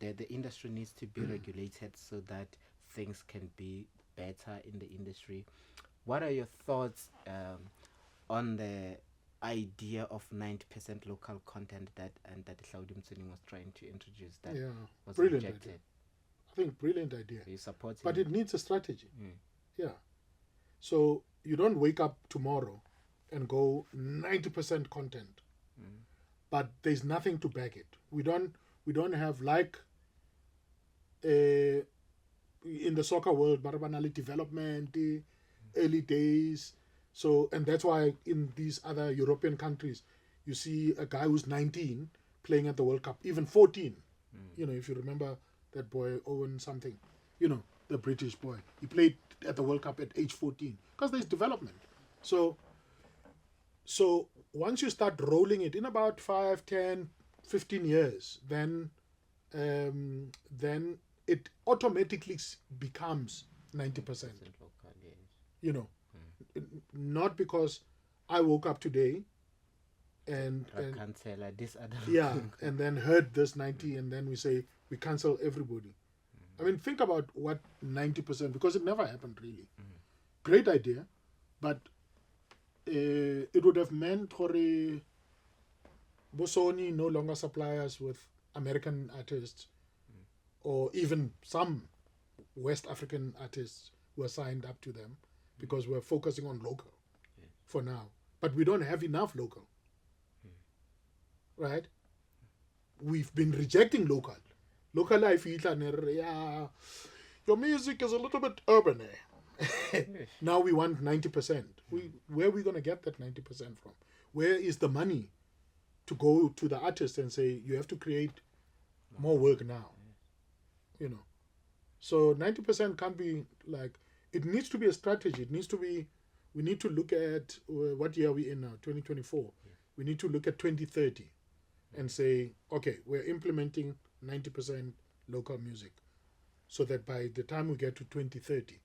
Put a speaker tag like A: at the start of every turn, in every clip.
A: the industry needs to be regulated so that things can be better in the industry. What are your thoughts on the idea of 90% local content that Hlaudi Motsoeneng was trying to introduce that
B: Yeah,
A: was
B: brilliant idea.
A: rejected?
B: I think brilliant idea.
A: Are you supporting
B: But
A: it?
B: it needs a strategy.
A: Mm.
B: Yeah. So you don't wake up tomorrow and go 90% content,
A: Mm.
B: but there's nothing to back it. We don't have like in the soccer world, Barabanali development, early days. So, and that's why in these other European countries, you see a guy who's 19 playing at the World Cup, even 14. You know, if you remember that boy, Owen something, you know, the British boy. He played at the World Cup at age 14 because there's development. So once you start rolling it in about 5, 10, 15 years, then it automatically becomes 90%.
A: Local, yes.
B: You know, not because I woke up today and
A: Cancel this other.
B: yeah, and then heard this 90, and then we say we cancel everybody. I mean, think about what 90%, because it never happened really. Great idea, but it would have meant for Bosoni no longer supply us with American artists, or even some West African artists were signed up to them, because we're focusing on local for now. But we don't have enough local, right? We've been rejecting local. Local life, yeah, your music is a little bit urban. Now we want 90%. Where are we going to get that 90% from? Where is the money to go to the artist and say, you have to create more work now? You know, so 90% can't be like, it needs to be a strategy. It needs to be, we need to look at what year are we in now, 2024. We need to look at 2030 and say, okay, we're implementing 90% local music, so that by the time we get to 2030,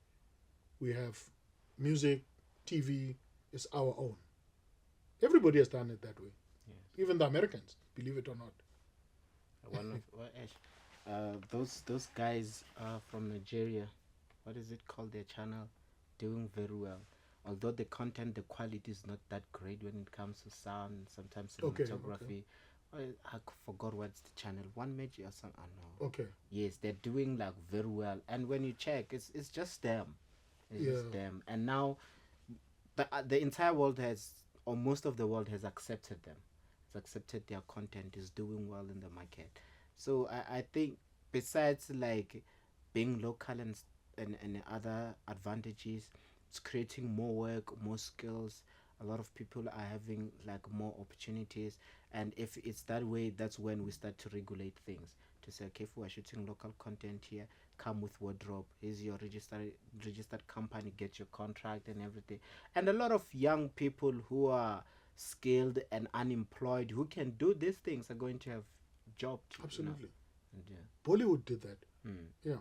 B: we have music, TV is our own. Everybody has done it that way.
A: Yes.
B: Even the Americans, believe it or not.
A: One of those guys from Nigeria, what is it called? Their channel, doing very well. Although the content, the quality is not that great when it comes to sound, sometimes cinematography. I forgot what's the channel. One Magic or something. I know.
B: Okay.
A: Yes, they're doing like very well. And when you check, it's just them. It's just
B: Yeah.
A: them. And now the entire world has, or most of the world has accepted them. Has accepted their content, is doing well in the market. So I think besides like being local and other advantages, it's creating more work, more skills. A lot of people are having like more opportunities, and if it's that way, that's when we start to regulate things. To say, okay, if we're shooting local content here, come with wardrobe. Here's your registered company, get your contract and everything. And a lot of young people who are skilled and unemployed who can do these things are going to have job too,
B: Absolutely.
A: And,
B: Bollywood did that. Yeah.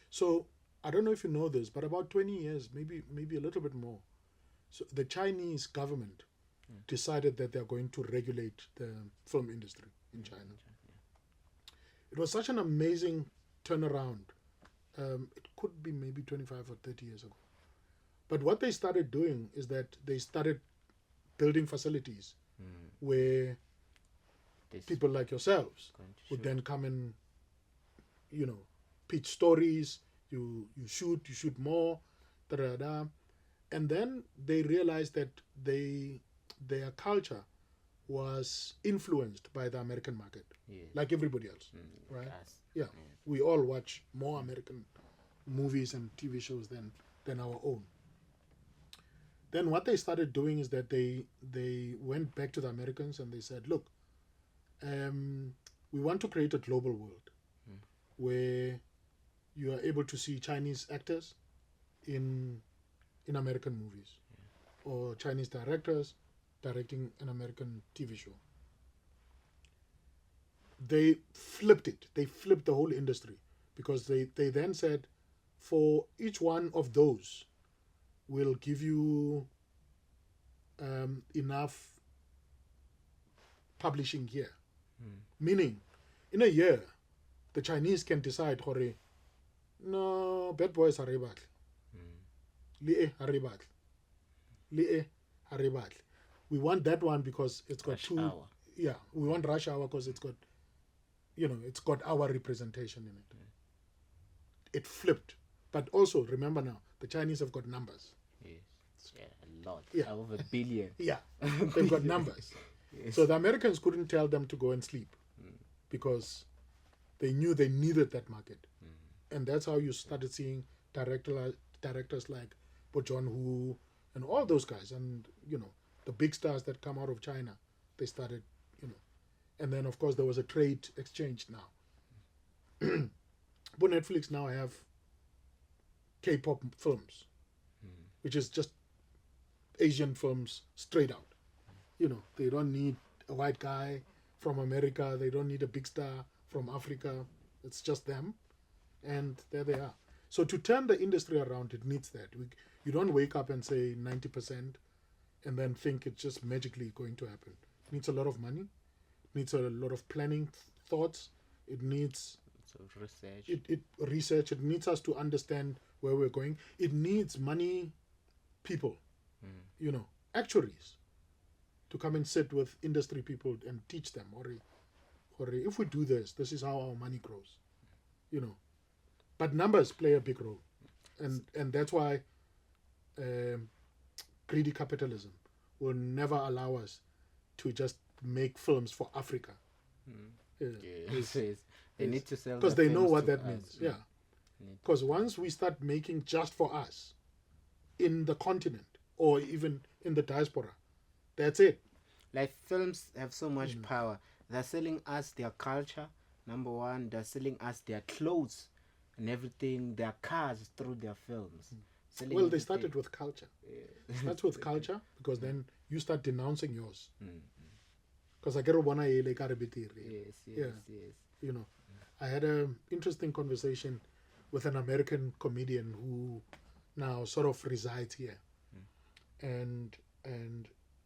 B: So I don't know if you know this, but about 20 years, maybe a little bit more. So the Chinese government decided that they're going to regulate the film industry in China. It was such an amazing turnaround. It could be maybe 25 or 30 years ago. But what they started doing is that they started building facilities where people like yourselves would then come and, you know, pitch stories. You shoot more, da-da-da. And then they realized that their culture was influenced by the American market, like everybody else, right? Yeah, we all watch more American movies and TV shows than our own. Then what they started doing is that they went back to the Americans and they said, look, we want to create a global world where you are able to see Chinese actors in American movies, or Chinese directors directing an American TV show. They flipped it. They flipped the whole industry, because they then said, for each one of those, we'll give you enough publishing here. Meaning, in a year, the Chinese can decide, no, bad boys are rebel. Li are rebel. Li are rebel. We want that one because it's got
A: Rush Hour.
B: Yeah, we want Rush Hour because it's got, it's got our representation in it. It flipped. But also, remember now, the Chinese have got numbers.
A: Yes. Yeah, a lot.
B: Yeah.
A: Over a billion.
B: Yeah, they've got numbers.
A: Yes.
B: So the Americans couldn't tell them to go and sleep because they knew they needed that market. And that's how you started seeing directors like Bo John Woo and all those guys. And, the big stars that come out of China, they started, And then, of course, there was a trade exchange now. But Netflix now have K-pop films, which is just Asian films straight out. They don't need a white guy from America. They don't need a big star from Africa. It's just them. And there they are. So to turn the industry around, it needs that. You don't wake up and say 90% and then think it's just magically going to happen. It needs a lot of money. It needs a lot of planning thoughts. It needs research. It needs us to understand where we're going. It needs money people, actuaries, to come and sit with industry people and teach them, or if we do this is how our money grows, But numbers play a big role, and that's why greedy capitalism will never allow us to just make films for Africa.
A: Yes. They need to sell
B: because they know what that
A: us.
B: means. Yeah, because once we start making just for us in the continent or even in the diaspora, that's it.
A: Like, films have so much power. They're selling us their culture, number one. They're selling us their clothes and everything, their cars, through their films.
B: Well, they started with culture. That's with culture, because then you start denouncing yours. Because I get
A: Yes.
B: I had an interesting conversation with an American comedian who now sort of resides here, and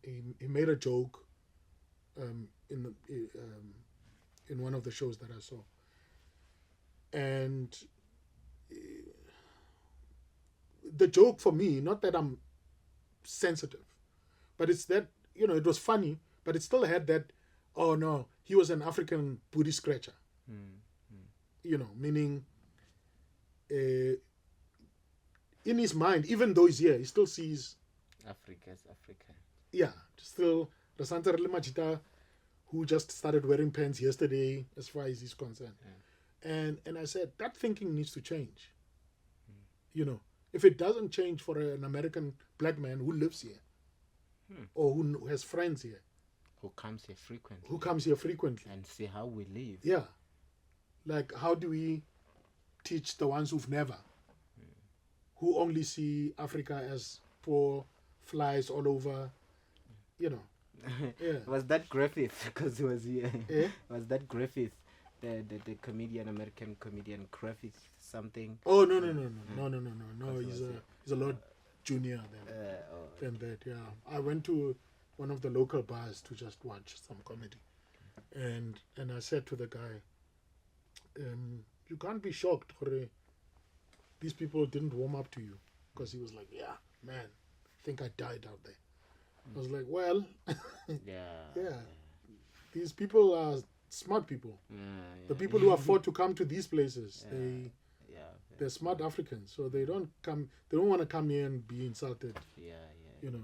B: he made a joke in one of the shows that I saw, and the joke for me, not that I'm sensitive, but it's that, it was funny, but it still had that, oh no, he was an African booty scratcher. Meaning in his mind, even though he's here, he still sees
A: Africa as Africa.
B: Yeah, still Rasanta Machita, who just started wearing pants yesterday, as far as he's concerned. And I said, that thinking needs to change. If it doesn't change for an American black man who lives here, or who has friends here,
A: who comes here frequently, and see how we live.
B: Yeah, like, how do we teach the ones who've never, who only see Africa as poor flies all over, Yeah.
A: Was that Griffith? Because he was here.
B: Eh?
A: Was that Griffith? The comedian, American comedian Griffith something?
B: Oh no, he's a lot junior than that. Yeah, I went to one of the local bars to just watch some comedy, and I said to the guy, you can't be shocked, Jorge. These people didn't warm up to you, because he was like, yeah, man, I think I died out there. I was like, well, yeah. These people are smart people. The people who afford to come to these places, they're smart Africans, so they don't want to come here and be insulted.